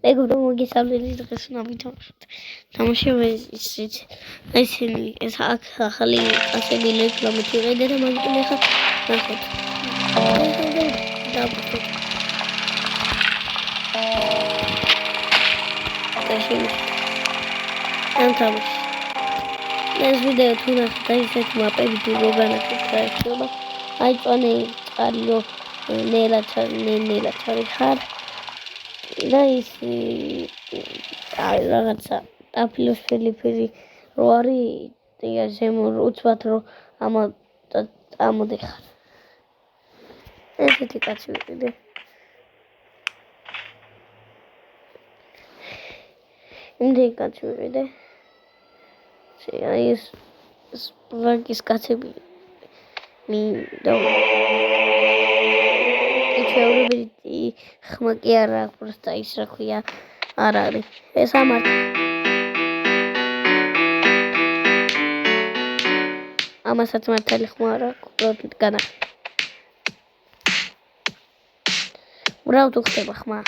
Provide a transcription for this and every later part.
მეგობრო მოგესალმებით დღეს ნავითამაშოთ თამაშები ისიც ესენი ეს ახალი ასეთი რეკლამით ვიყიდე და მაგიტი ახლა ნახოთ დავბუთოთ ამთავრებს ეს ვიდეო თუ ნახეთ და ისეთი მაპებით მოგანახეთ რა იქნება აი წონე წყალიო ნელაჩარი ხარ და ის რაღაცა დაფილოს ფილიფირი რო არის და ზემო უცბად რო ამოდიხარ ესეთი კაცი ვიყიდე იმდენი კაცი ვიყიდე ეს ვაგის კაცები მინდა ჩვეულებრივი ხმა კი არა აქვს პროსტა ის რა ქვია არ არის ეს ამარტო ამასაც მართალი ხმა არ აქვს უბრალოდ განახი უბრალოდ უხდება ხმა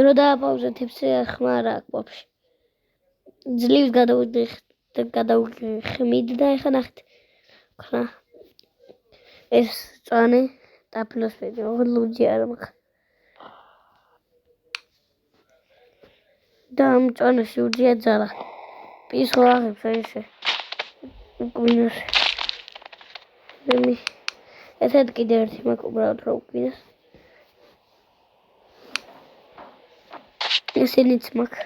რო დააპაუზეთ იფსე ხმა არ აქვს ვაფშე ძლივს გადავხმიდ და ეხლა ნახეთ ხმა ეს წვანე დაფილოსფერი ლუჯი არ მაქვს და ამ წვანეში უძია ძალა პისო აღებს ესე გვინოს ესეთ კიდე ერთი მაქვს უბრალოდ რო გვინოს ესენიც მაქვს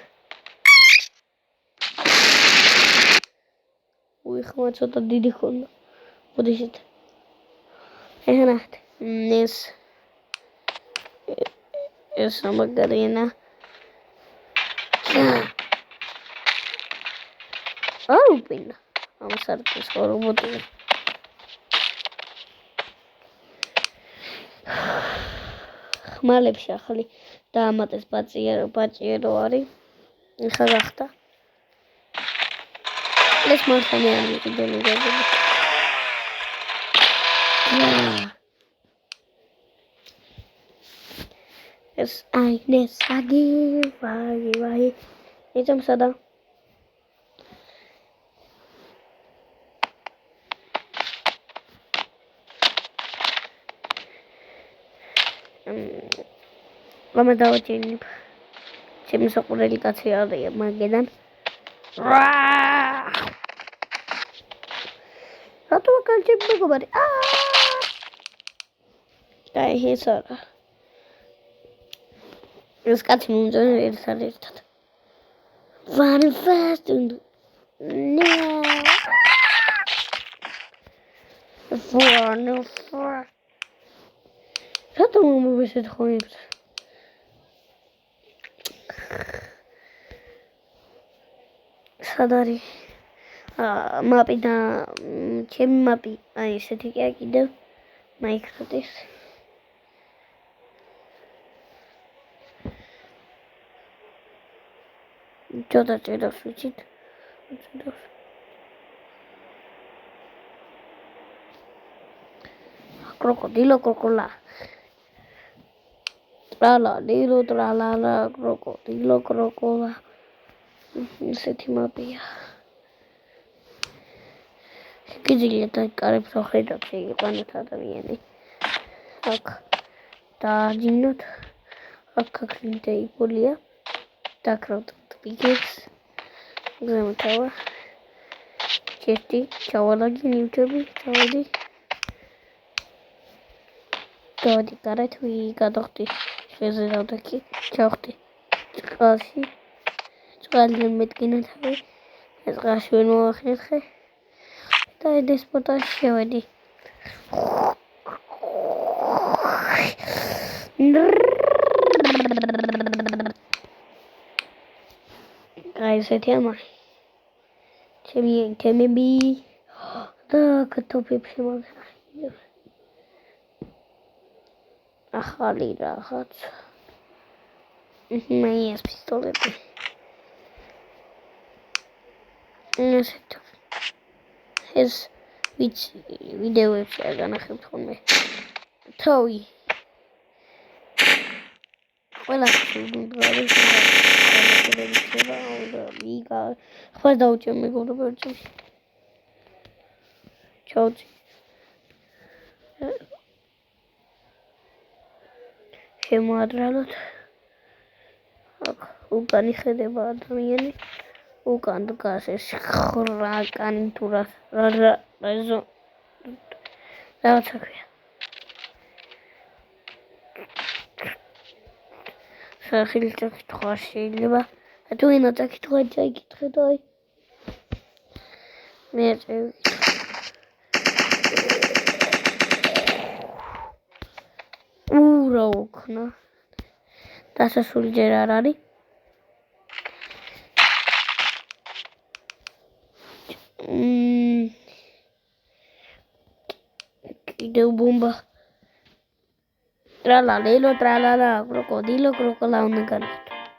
უი ხმა ცოტა დიდი ხონდა მოდიშეთ ეხლა ნახეთ ეს ამაგარინა არ უპინა ამას არ ის რობოტი ხმალებში ახალი დაამატეს ბაჭიერო არის ეხლა გახდა ეს მართალი არ ვიყიდე მეგობრებო ეს აინეს აგი ვაი ეცემ სადა ლამა დავაჭინებ ჩემი საყურელი კაცი არის მაგედან რატო კალჭები მეგობარი და ეს არა ეს კაცი მომძონე ერთად Run fast and no for რატო მომივესეთ ხოებს სად არის მაპი და ჩემი მაპი აი ესეთი კი კიდევ მაიკროტის ჯოდა ჭედავს ვიცით კროკოდილო კროკოლა ტრალადილო ტრალალა კროკოდილო კროკოლა ესეთი მაპია გიძილია და კარებს ახედავს იყვანოთ ადამიანი აქ დააჯინოთ აქ კლინტეიპოლია დაკრავთ ბიგებს გზამთავა ჩერტი ჩავალაგი ნივჩები ჩავედი დავდი გარეთ ვიგადოხდი შეზერავდაკი ჩავხდი წყალში წყალი მეტკინა თავი ეს წყალში ვერ მოვახერხე და ეს პოტაში შევედი ესეთი ამარი ჩემები და კარტოფლებში მაგარი ახალი რაღაც მე ეს პისტოლეტი ეს ვიდეოებში არ განახებთ ხოლმე თავი ყველაფერს უბრალოდ ხვალ დაუჭერ მეგობრებო ერთში ჩაუჭი შემოადრალოთ აქ უკან იხედება ადამიანი უკან დგას ეს ხრაკანი თუ რაღაცა ქვია სახელით წაკითხვა შეიძლება თუ ვინა წაკითხვა წაიკითხეთ აი მე რა ვქნა დასასრული ჯერ არ არის კიდევ ბომბა ტრალალელო ტრალალა კროკოდილო კროკოლა უნდა განა